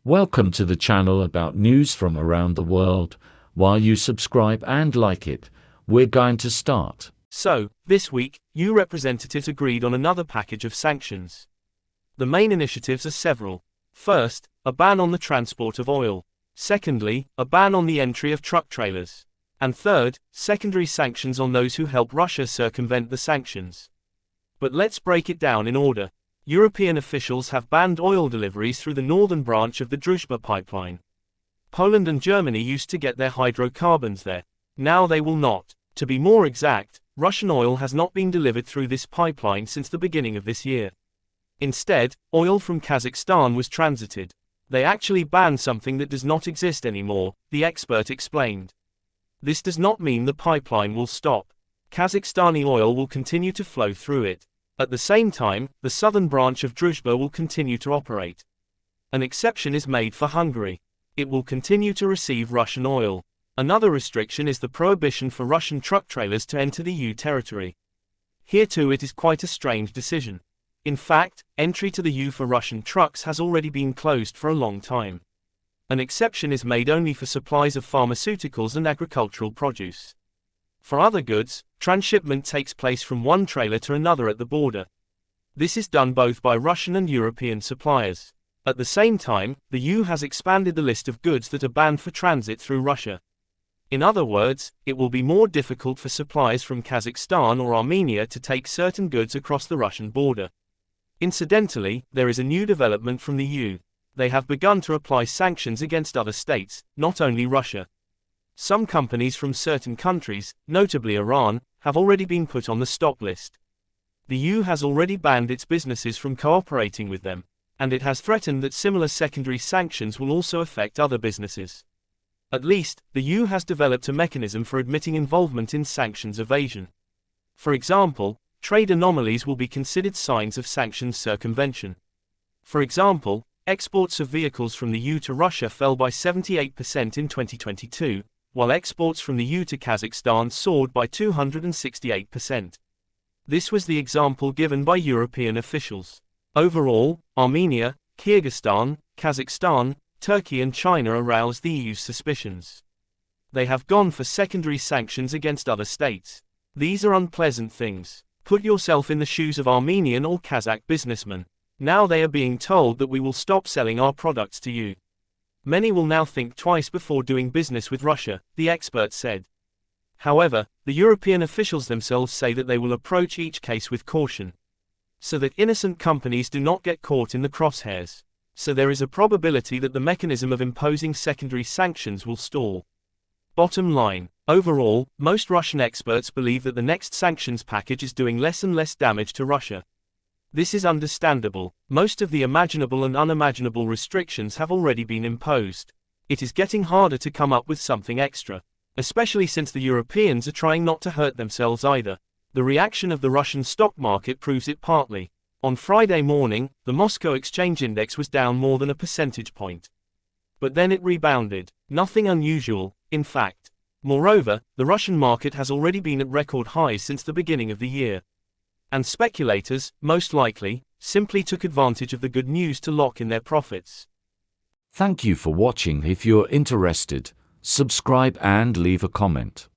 Welcome to the channel about news from around the world. While you subscribe and like it, we're going to start. So, this week, EU representatives agreed on another package of sanctions. The main initiatives are several. First, a ban on the transport of oil. Secondly, a ban on the entry of truck trailers. And third, secondary sanctions on those who help Russia circumvent the sanctions. But let's break it down in order. European officials have banned oil deliveries through the northern branch of the Druzhba pipeline. Poland and Germany used to get their hydrocarbons there. Now they will not. To be more exact, Russian oil has not been delivered through this pipeline since the beginning of this year. Instead, oil from Kazakhstan was transited. They actually banned something that does not exist anymore, the expert explained. This does not mean the pipeline will stop. Kazakhstani oil will continue to flow through it. At the same time, the southern branch of Druzhba will continue to operate. An exception is made for Hungary. It will continue to receive Russian oil. Another restriction is the prohibition for Russian truck trailers to enter the EU territory. Here too it is quite a strange decision. In fact, entry to the EU for Russian trucks has already been closed for a long time. An exception is made only for supplies of pharmaceuticals and agricultural produce. For other goods, transshipment takes place from one trailer to another at the border. This is done both by Russian and European suppliers. At the same time, the EU has expanded the list of goods that are banned for transit through Russia. In other words, it will be more difficult for suppliers from Kazakhstan or Armenia to take certain goods across the Russian border. Incidentally, there is a new development from the EU. They have begun to apply sanctions against other states, not only Russia. Some companies from certain countries, notably Iran, have already been put on the stop list. The EU has already banned its businesses from cooperating with them, and it has threatened that similar secondary sanctions will also affect other businesses. At least, the EU has developed a mechanism for admitting involvement in sanctions evasion. For example, trade anomalies will be considered signs of sanctions circumvention. For example, exports of vehicles from the EU to Russia fell by 78% in 2022. While exports from the EU to Kazakhstan soared by 268%. This was the example given by European officials. Overall, Armenia, Kyrgyzstan, Kazakhstan, Turkey and China aroused the EU's suspicions. They have gone for secondary sanctions against other states. These are unpleasant things. Put yourself in the shoes of Armenian or Kazakh businessmen. Now they are being told that we will stop selling our products to you. Many will now think twice before doing business with Russia, the expert said. However, the European officials themselves say that they will approach each case with caution, so that innocent companies do not get caught in the crosshairs. So there is a probability that the mechanism of imposing secondary sanctions will stall. Bottom line, overall, most Russian experts believe that the next sanctions package is doing less and less damage to Russia. This is understandable. Most of the imaginable and unimaginable restrictions have already been imposed. It is getting harder to come up with something extra, especially since the Europeans are trying not to hurt themselves either. The reaction of the Russian stock market proves it partly. On Friday morning, the Moscow Exchange Index was down more than a percentage point. But then it rebounded. Nothing unusual, in fact. Moreover, the Russian market has already been at record highs since the beginning of the year. And speculators, most likely, simply took advantage of the good news to lock in their profits. Thank you for watching. If you're interested, subscribe and leave a comment.